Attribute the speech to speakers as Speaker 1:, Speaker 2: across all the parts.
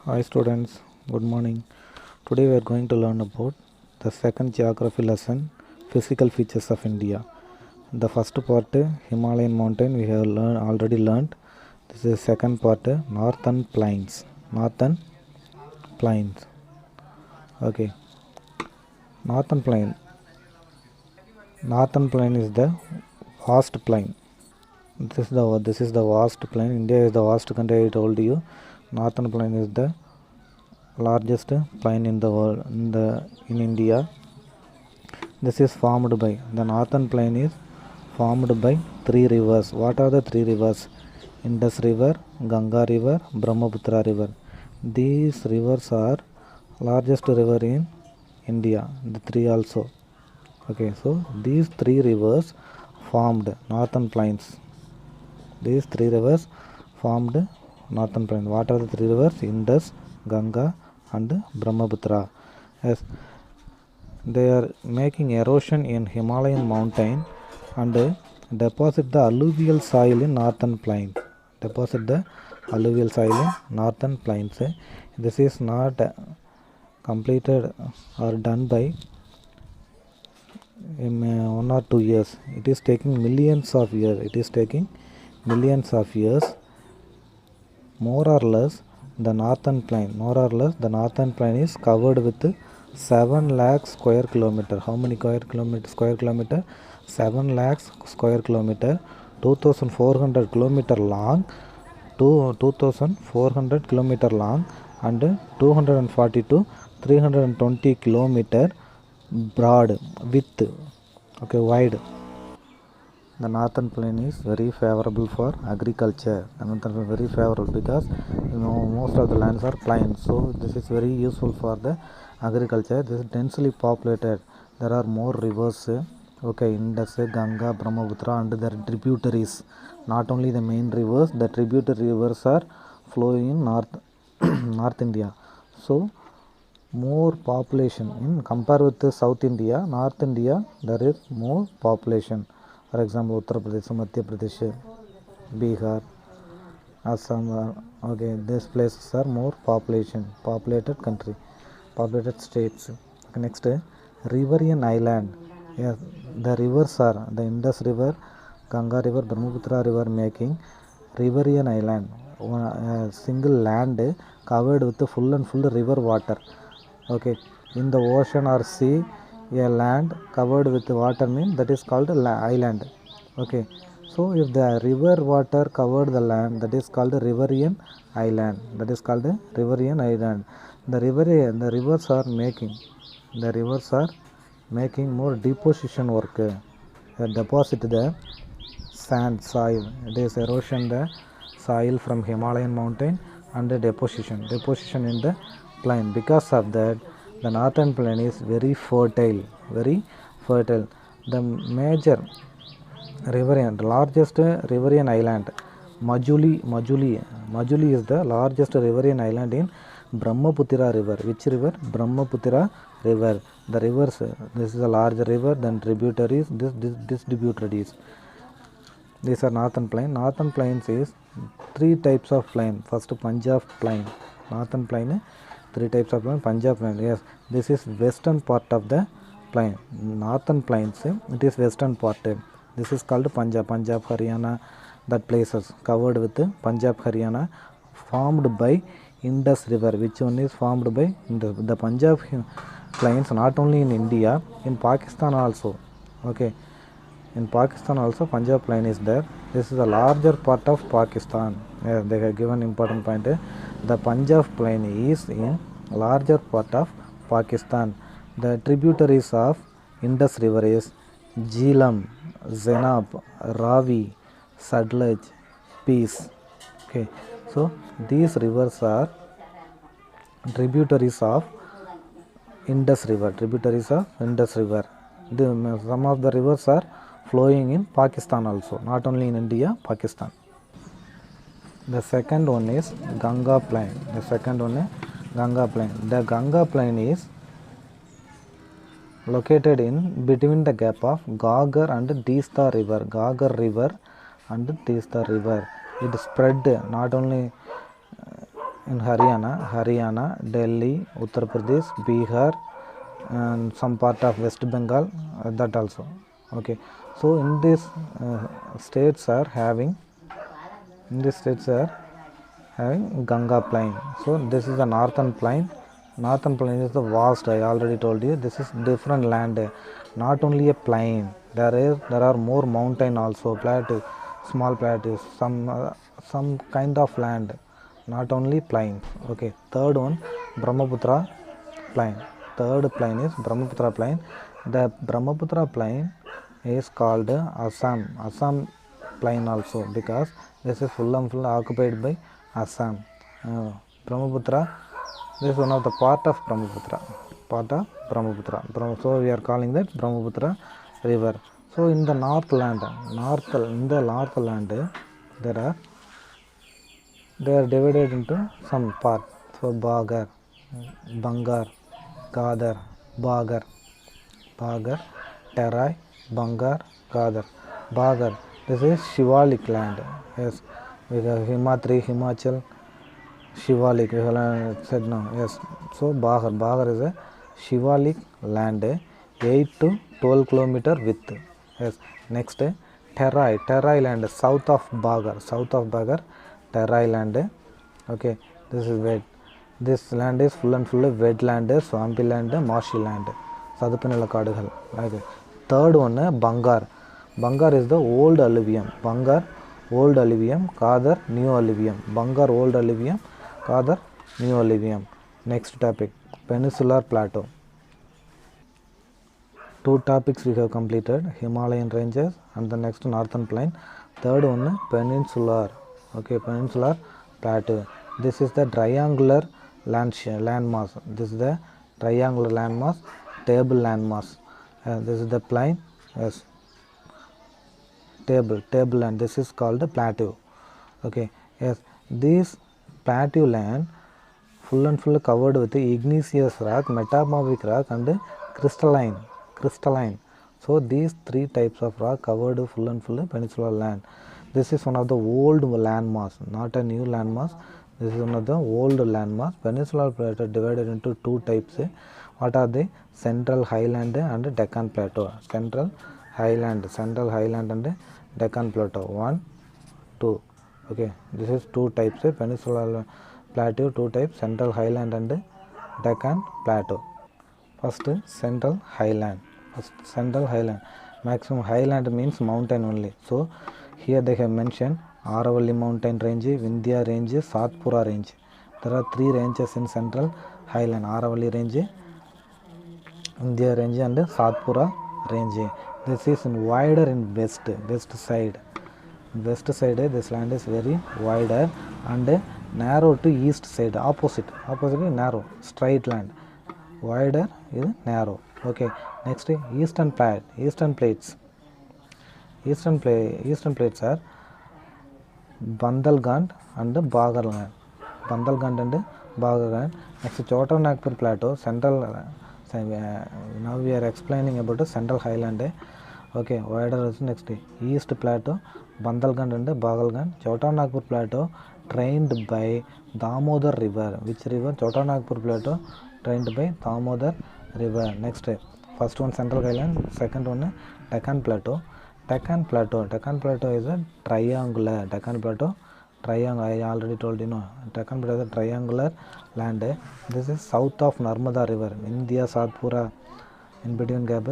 Speaker 1: Hi students, good morning. Today we are going to learn about the second geography lesson, physical features of India. The first part, Himalayan mountain, we have already learned. This is the second part, northern plains. Northern plains. Okay. Northern plain. Northern plain is the vast plain. This is the vast plain. India is the vast country. I told you. Northern plain is the largest plain in the world in India. This is formed by the northern plain is formed by three rivers. What are the three rivers? Indus River, Ganga River, Brahmaputra River. These rivers are largest river in India. The three also. Okay, so these three rivers formed northern plains. These three rivers formed northern plain. What are the three rivers? Indus, Ganga, and Brahmaputra. Yes, they are making erosion in Himalayan mountain and deposit the alluvial soil in northern plains. Deposit the alluvial soil in northern plains. This is not completed or done by in 1 or 2 years. It is taking millions of years. It is taking millions of years. More or less the northern plain is covered with 7 lakh square kilometer. How many square kilometer? 7 lakhs square kilometer, 2400 kilometer long, 2400 kilometer long and 240 to 320 kilometer broad width. Okay, wide. The northern plain is very favorable for agriculture. The northern plain is very favorable because most of the lands are plain. So this is very useful for the agriculture. This is densely populated. There are more rivers. Okay, Indus, Ganga, Brahmaputra and their tributaries. Not only the main rivers, the tributary rivers are flowing in North India. So more population in compare with South India, North India there is more population. For example, Uttar Pradesh, Madhya Pradesh, Bihar, Assam. Okay, these places are more populated country, populated states. Okay, next, riverian island. Yes, the rivers are the Indus River, Ganga River, Brahmaputra River making riverian island. A single land covered with full and full river water. Okay, in the ocean or sea, a land covered with water means that is called island. Okay, so if the river water covered the land, that is called riverian island. That is called riverian island. The rivers are making more deposition work. Deposit the sand soil. It is erosion the soil from Himalayan mountain and the deposition in the plain. Because of that, the northern plain is very fertile. The major riverian, the largest riverian island, Majuli is the largest riverian island in Brahmaputra River. Which river? Brahmaputra River. The rivers, this is a large river, then tributaries, this tributaries. These are northern plain. Northern plains is three types of plain. First, Punjab plain. Northern plain, three types of plain. Punjab plain. Yes, this is western part of the plain. Northern plains, it is western part. This is called Punjab, Haryana. That places covered with Punjab, Haryana, formed by Indus River. Which one is formed by Indus? The Punjab plains not only in India, in Pakistan also. Okay. In Pakistan also Punjab plain is there. This is a larger part of Pakistan. They have given important point. The Punjab plain is in larger part of Pakistan. The tributaries of Indus River is Jhelum, Zenab, Ravi, Sadlej, Peace. Okay, so these rivers are tributaries of Indus River. Some of the rivers are flowing in Pakistan also, not only in India, Pakistan. The second one is Ganga plain. The Ganga plain is located in between the gap of Gagar and Teesta River. It spread not only in Haryana, Delhi, Uttar Pradesh, Bihar, and some part of West Bengal, that also. Okay, so in these states are having Ganga plain. So this is the northern plain. Northern plain is the vast. I already told you. This is different land. Not only a plain. There are more mountain also. Plateau, small plateaus. Some kind of land. Not only plain. Okay. Third one, Brahmaputra plain. Third plain is Brahmaputra plain. The Brahmaputra plain is called Assam plain also, because this is full and full occupied by Assam. Brahmaputra, this is one of the part of Brahmaputra. So we are calling that Brahmaputra river. So in the northland, they are divided into some parts. So Bangar, Gadar, Terai, Bangar, Gadar. Bagar, this is Shivalik land. Yes, we have Himatri, Himachal, Shivalik. We have said now. Yes, so Bagar is a Shivalik land, 8 to 12 kilometer width. Yes, next Terai land, south of Bagar, Terai land. Okay, this is wet. This land is full and full wetland, swampy land, marshy land. Sadhupanila Kadugal. Okay. Third one, Bangar. Bangar is the old alluvium. Old alluvium, Kadar, new alluvium. Bangar, old alluvium, Kadar, new alluvium. Next topic, Peninsular Plateau. Two topics we have completed, Himalayan ranges and the next northern plain. Third one, Peninsular. Okay, Peninsular Plateau. This is the triangular landmass. This is the triangular landmass, table landmass. This is the plain. Yes. Table land. This is called the plateau. Okay. Yes. This plateau land full and full covered with igneous rock, metamorphic rock, and crystalline. So these three types of rock covered full and full peninsular land. This is one of the old landmass, not a new landmass. This is one of the old landmass. Peninsular plateau divided into two types. What are they? Central highland and Deccan plateau. Central highland and Deccan plateau. 1, 2. Okay, this is two types. Peninsular plateau, two types, Central highland and Deccan plateau. First, Central highland. Maximum highland means mountain only. So here they have mentioned Aravalli mountain range, Vindhya range, Satpura range. There are three ranges in Central highland: Aravalli range, Vindhya range, and Satpura range. This is wider in west side. This land is very wider and narrow to east side. Opposite narrow, straight land. Wider is narrow. Okay. Next, eastern plates. Eastern plates are Bandalgand and Bagarland. Next, Chota Nagpur plateau. Central. Now we are explaining about the Central highland. Okay, wider is next. East plateau, Bandalgand and Bagalgand. Chota Nagpur plateau trained by Damodar river. Which river? Chota Nagpur plateau trained by Damodar river. Next, first one Central highland, second one Deccan plateau. Deccan plateau is a triangular. I already told you. Deccan plateau is a triangular land. This is south of Narmada river. India, Satpura, in between gap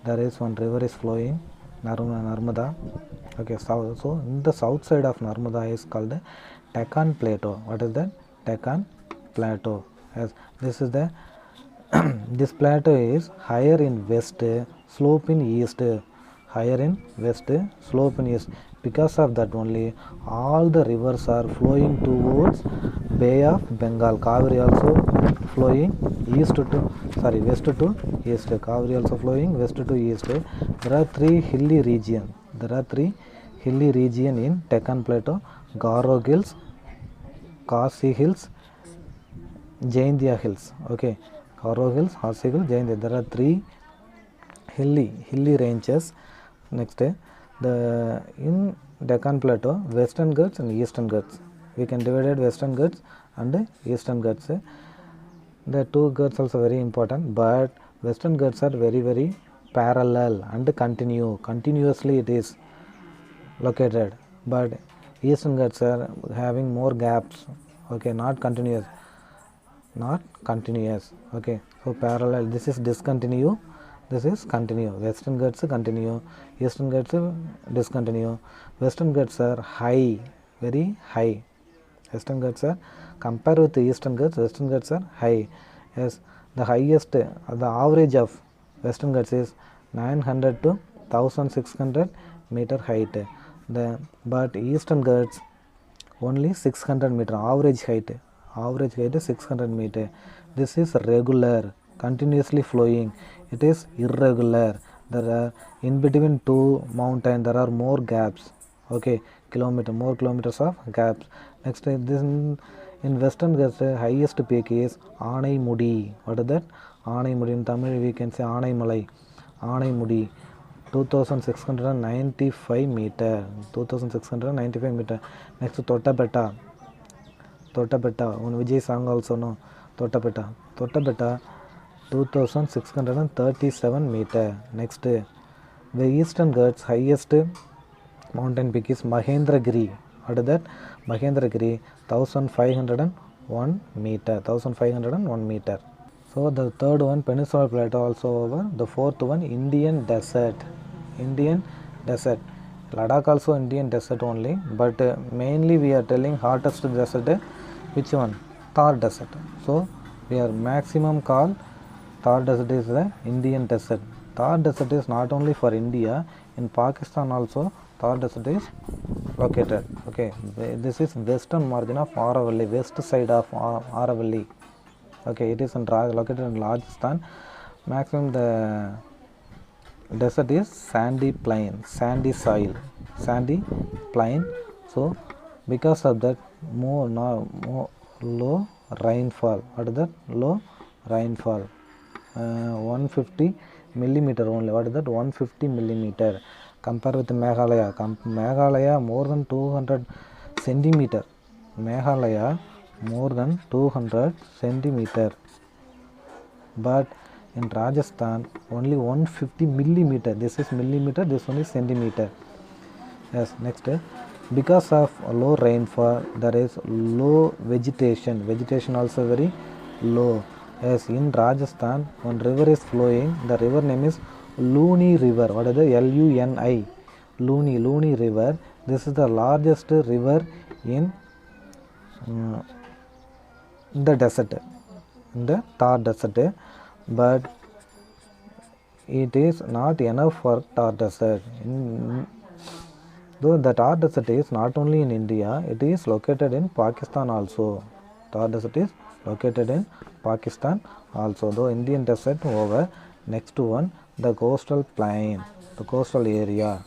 Speaker 1: there is one river is flowing, Narmada. Okay, so in the south side of Narmada is called Deccan plateau. What is that? Deccan plateau. Yes, this is the this plateau is higher in west, slope in east. Because of that only all the rivers are flowing towards Bay of Bengal. Kaveri also flowing west to east. Kaveri also flowing west to east. There are three hilly regions in Deccan plateau: Garo Hills, Khasi Hills, Jaindhya Hills. Okay, Garo Hills, Khasi Hills, Jaindhya. There are three hilly ranges. Next, in Deccan plateau, Western Ghats and Eastern Ghats. We can divide Western Ghats and Eastern Ghats. The two Ghats also very important, but Western Ghats are very parallel and continuously it is located, but Eastern Ghats are having more gaps, okay, not continuous, okay. So parallel, this is discontinue, this is continue. Western Ghats continue, Eastern Ghats discontinue. Western Ghats are high, very high. Western Ghats are, compared with the Eastern Ghats, Western Ghats are high. Yes, the highest, the average of Western Ghats is 900 to 1600 meter height. But Eastern Ghats only 600 meter average height is 600 meter. This is regular, continuously flowing. It is irregular. There are in between two mountains there are more gaps, okay, more kilometers of gaps. Next, this in Western Ghats highest peak is Anaimudi. What is that? Anaimudi, in Tamil we can say Anaimalai, Anaimudi, 2695 meter. 2695 meter. Next, Totabetta, one Vijay song also, no, Totabetta 2637 meter. Next, the Eastern Ghats highest mountain peak is Mahendragiri. What is that? Mahendragiri, 1501 meter. So the third one, Peninsular Plateau also over. The fourth one, Indian Desert. Ladakh also Indian Desert only, but mainly we are telling hottest desert, which one? Thar Desert. So we are maximum call Thar Desert is the Indian Desert. Thar Desert is not only for India, in Pakistan also Thar Desert is located. Okay, this is western margin of Aravalli, west side of Aravalli. Okay, it is located in Rajasthan. Maximum the desert is sandy plain, sandy soil, sandy plain. So because of that, more low rainfall. What is that? Low rainfall, 150 millimeter only. What is that? 150 millimeter. Compared with Meghalaya more than 200 centimeter. Meghalaya more than 200 centimeter, but in Rajasthan only 150 millimeter. This is millimeter, this one is centimeter. Yes, next, because of low rainfall there is low vegetation also very low. Yes, in Rajasthan one river is flowing, the river name is Luni River. What is the Luni? Luni River. This is the largest river in the desert, in the Thar Desert, but it is not enough for Thar Desert. Though the Thar Desert is not only in India, it is located in Pakistan also. Thar Desert is located in Pakistan also. Though Indian Desert over. Next one, the coastal plain, the coastal area.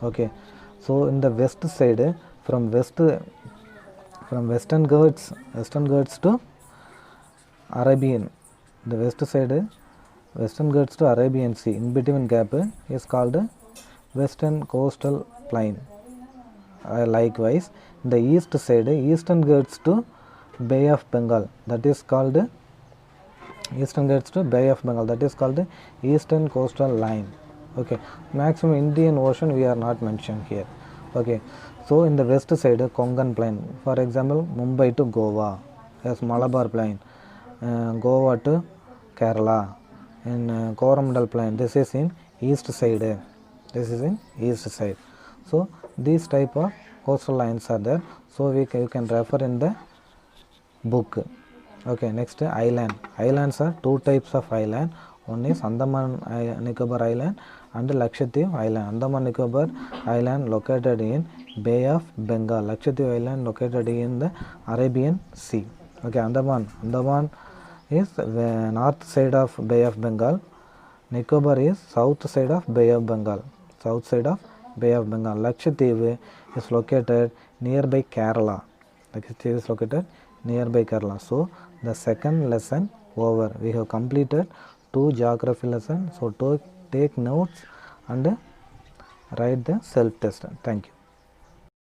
Speaker 1: Okay, so in the west side, from Western Ghats to Arabian, the west side, Western Ghats to Arabian Sea, in between gap is called Western Coastal Plain. Likewise, the east side, Eastern Ghats to Bay of Bengal, that is called Eastern Ghats to Bay of Bengal, that is called Eastern Coastal Line. Okay, maximum Indian Ocean we are not mentioned here. Okay, so in the west side, Konkan Plain, for example, Mumbai to Goa, yes, Malabar Plain, Goa to Kerala, and Coromandel Plain, this is in east side. So these type of coastal lines are there, so you can refer in the book. Okay, next, islands are two types of island. One is Andaman Nicobar Island and Lakshadweep Island. Andaman Nicobar Island located in Bay of Bengal, Lakshadweep Island located in the Arabian Sea. Okay, Andaman is the north side of Bay of Bengal. Nicobar is south side of Bay of Bengal. Lakshadweep is located nearby Kerala. So the second lesson over. We have completed 2 geography lessons. So to take notes and write the self test. Thank you.